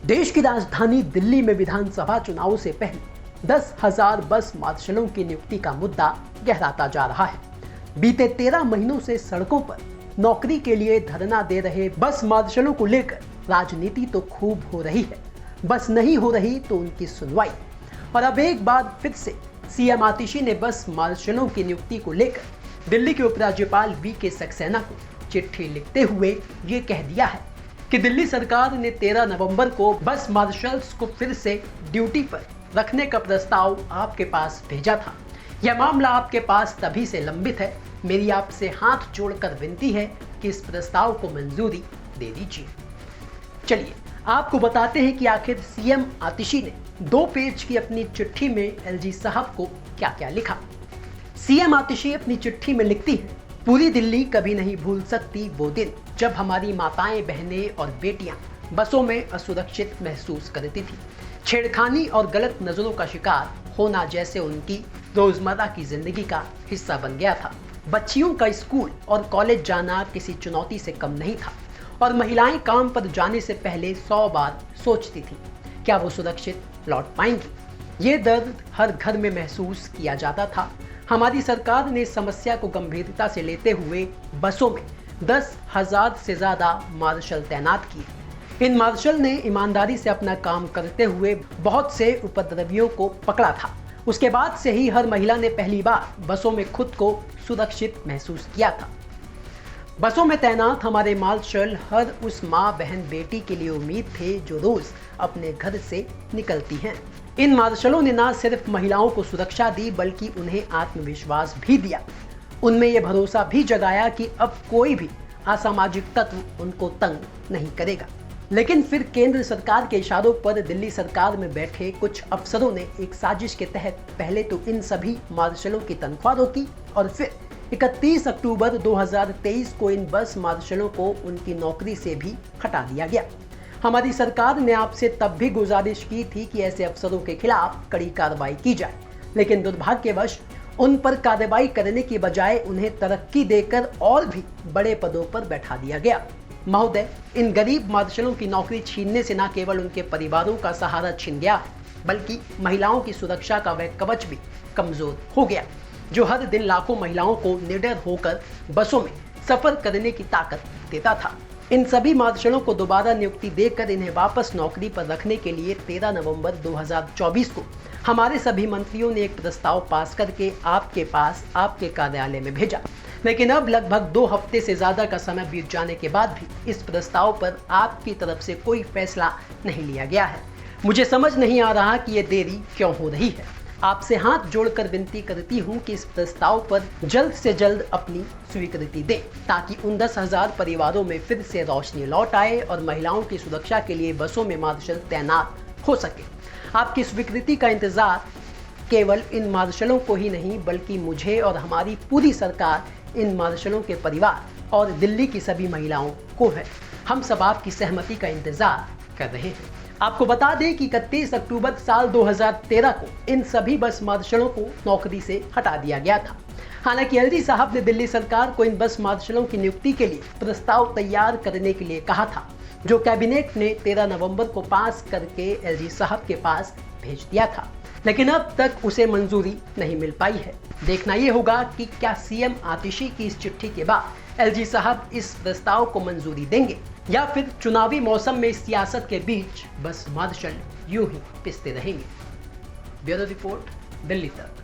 देश की राजधानी दिल्ली में विधानसभा चुनाव से पहले 10,000 बस मार्शलों की नियुक्ति का मुद्दा गहराता जा रहा है। बीते 13 महीनों से सड़कों पर नौकरी के लिए धरना दे रहे बस मार्शलों को लेकर राजनीति तो खूब हो रही है, बस नहीं हो रही तो उनकी सुनवाई। और अब एक बार फिर से सीएम आतिशी ने बस मार्शलों की नियुक्ति को लेकर दिल्ली के उपराज्यपाल वी.के. सक्सेना को चिट्ठी लिखते हुए ये कह दिया है कि दिल्ली सरकार ने 13 नवंबर को बस मार्शल्स को फिर से ड्यूटी पर रखने का प्रस्ताव आपके पास भेजा था। यह मामला आपके पास तभी से लंबित है। मेरी आपसे हाथ जोड़कर विनती है कि इस प्रस्ताव को मंजूरी दे दीजिए। चलिए आपको बताते हैं कि आखिर सीएम आतिशी ने 2 पेज की अपनी चिट्ठी में एलजी साहब को क्या क्या लिखा। सीएम आतिशी अपनी चिट्ठी में लिखती हैं, पूरी दिल्ली कभी नहीं भूल सकती वो दिन जब हमारी माताएं, बहनें और बेटियां बसों में असुरक्षित महसूस करती थी। छेड़खानी और गलत नजरों का शिकार होना जैसे उनकी रोजमर्रा की जिंदगी का हिस्सा बन गया था। बच्चियों का स्कूल और कॉलेज जाना किसी चुनौती से कम नहीं था और महिलाएं काम पर जाने से पहले 100 बार सोचती थी क्या वो सुरक्षित लौट पाएंगी। ये दर्द हर घर में महसूस किया जाता था। हमारी सरकार ने समस्या को गंभीरता से लेते हुए बसों में 10,000 से ज्यादा मार्शल तैनात किए। इन मार्शल ने ईमानदारी से अपना काम करते हुए बहुत से उपद्रवियों को पकड़ा था। उसके बाद से ही हर महिला ने पहली बार बसों में खुद को सुरक्षित महसूस किया था। बसों में तैनात हमारे मार्शल हर उस माँ, बहन, बेटी के लिए उम्मीद थे जो रोज अपने घर से निकलती हैं। इन मार्शलों ने न सिर्फ महिलाओं को सुरक्षा दी बल्कि उन्हें आत्मविश्वास भी दिया। उनमें यह भरोसा भी जगाया कि अब कोई भी असामाजिक तत्व उनको तंग नहीं करेगा। लेकिन फिर केंद्र सरकार के इशारों पर दिल्ली सरकार में बैठे कुछ अफसरों ने एक साजिश के तहत पहले तो इन सभी मार्शलों की तनख्वाह रोकी और फिर 31 अक्टूबर 2023 को इन बस मार्शलों को उनकी नौकरी से भी हटा दिया गया। हमारी सरकार ने आपसे तब भी गुजारिश की थी कि ऐसे अफसरों के खिलाफ कड़ी कार्रवाई की जाए, लेकिन दुर्भाग्यवश उन पर कार्रवाई करने की बजाय उन्हें तरक्की देकर और भी बड़े पदों पर बैठा दिया गया। महोदय, इन गरीब मार्शलों की नौकरी छीनने से न केवल उनके परिवारों का सहारा छिन गया बल्कि महिलाओं की सुरक्षा का वह कवच भी कमजोर हो गया जो हर दिन लाखों महिलाओं को निडर होकर बसों में सफर करने की ताकत देता था। इन सभी मार्शलों को दोबारा नियुक्ति देकर इन्हें वापस नौकरी पर रखने के लिए 13 नवंबर 2024 को हमारे सभी मंत्रियों ने एक प्रस्ताव पास करके आपके पास आपके कार्यालय में भेजा। लेकिन अब लगभग 2 हफ्ते से ज्यादा का समय बीत जाने के बाद भी इस प्रस्ताव पर आपकी तरफ से कोई फैसला नहीं लिया गया है। मुझे समझ नहीं आ रहा कि ये देरी क्यों हो रही है। आपसे हाथ जोड़कर विनती करती हूँ कि इस प्रस्ताव पर जल्द से जल्द अपनी स्वीकृति दें ताकि उन 10,000 परिवारों में फिर से रोशनी लौट आए और महिलाओं की सुरक्षा के लिए बसों में मार्शल तैनात हो सके। आपकी स्वीकृति का इंतजार केवल इन मार्शलों को ही नहीं बल्कि मुझे और हमारी पूरी सरकार, इन मार्शलों के परिवार और दिल्ली की सभी महिलाओं को है। हम सब आपकी सहमति का इंतजार कर रहे हैं। आपको बता दें कि 31 अक्टूबर साल 2013 को इन सभी बस मार्शलों को नौकरी से हटा दिया गया था। हालांकि एलजी साहब ने दिल्ली सरकार को इन बस मार्शलों की नियुक्ति के लिए प्रस्ताव तैयार करने के लिए कहा था जो कैबिनेट ने 13 नवंबर को पास करके एलजी साहब के पास भेज दिया था, लेकिन अब तक उसे मंजूरी नहीं मिल पाई है। देखना यह होगा कि क्या सीएम आतिशी की इस चिट्ठी के बाद एलजी साहब इस प्रस्ताव को मंजूरी देंगे या फिर चुनावी मौसम में सियासत के बीच बस मार्शल यूं ही पिसते रहेंगे। ब्यूरो रिपोर्ट, दिल्ली तक।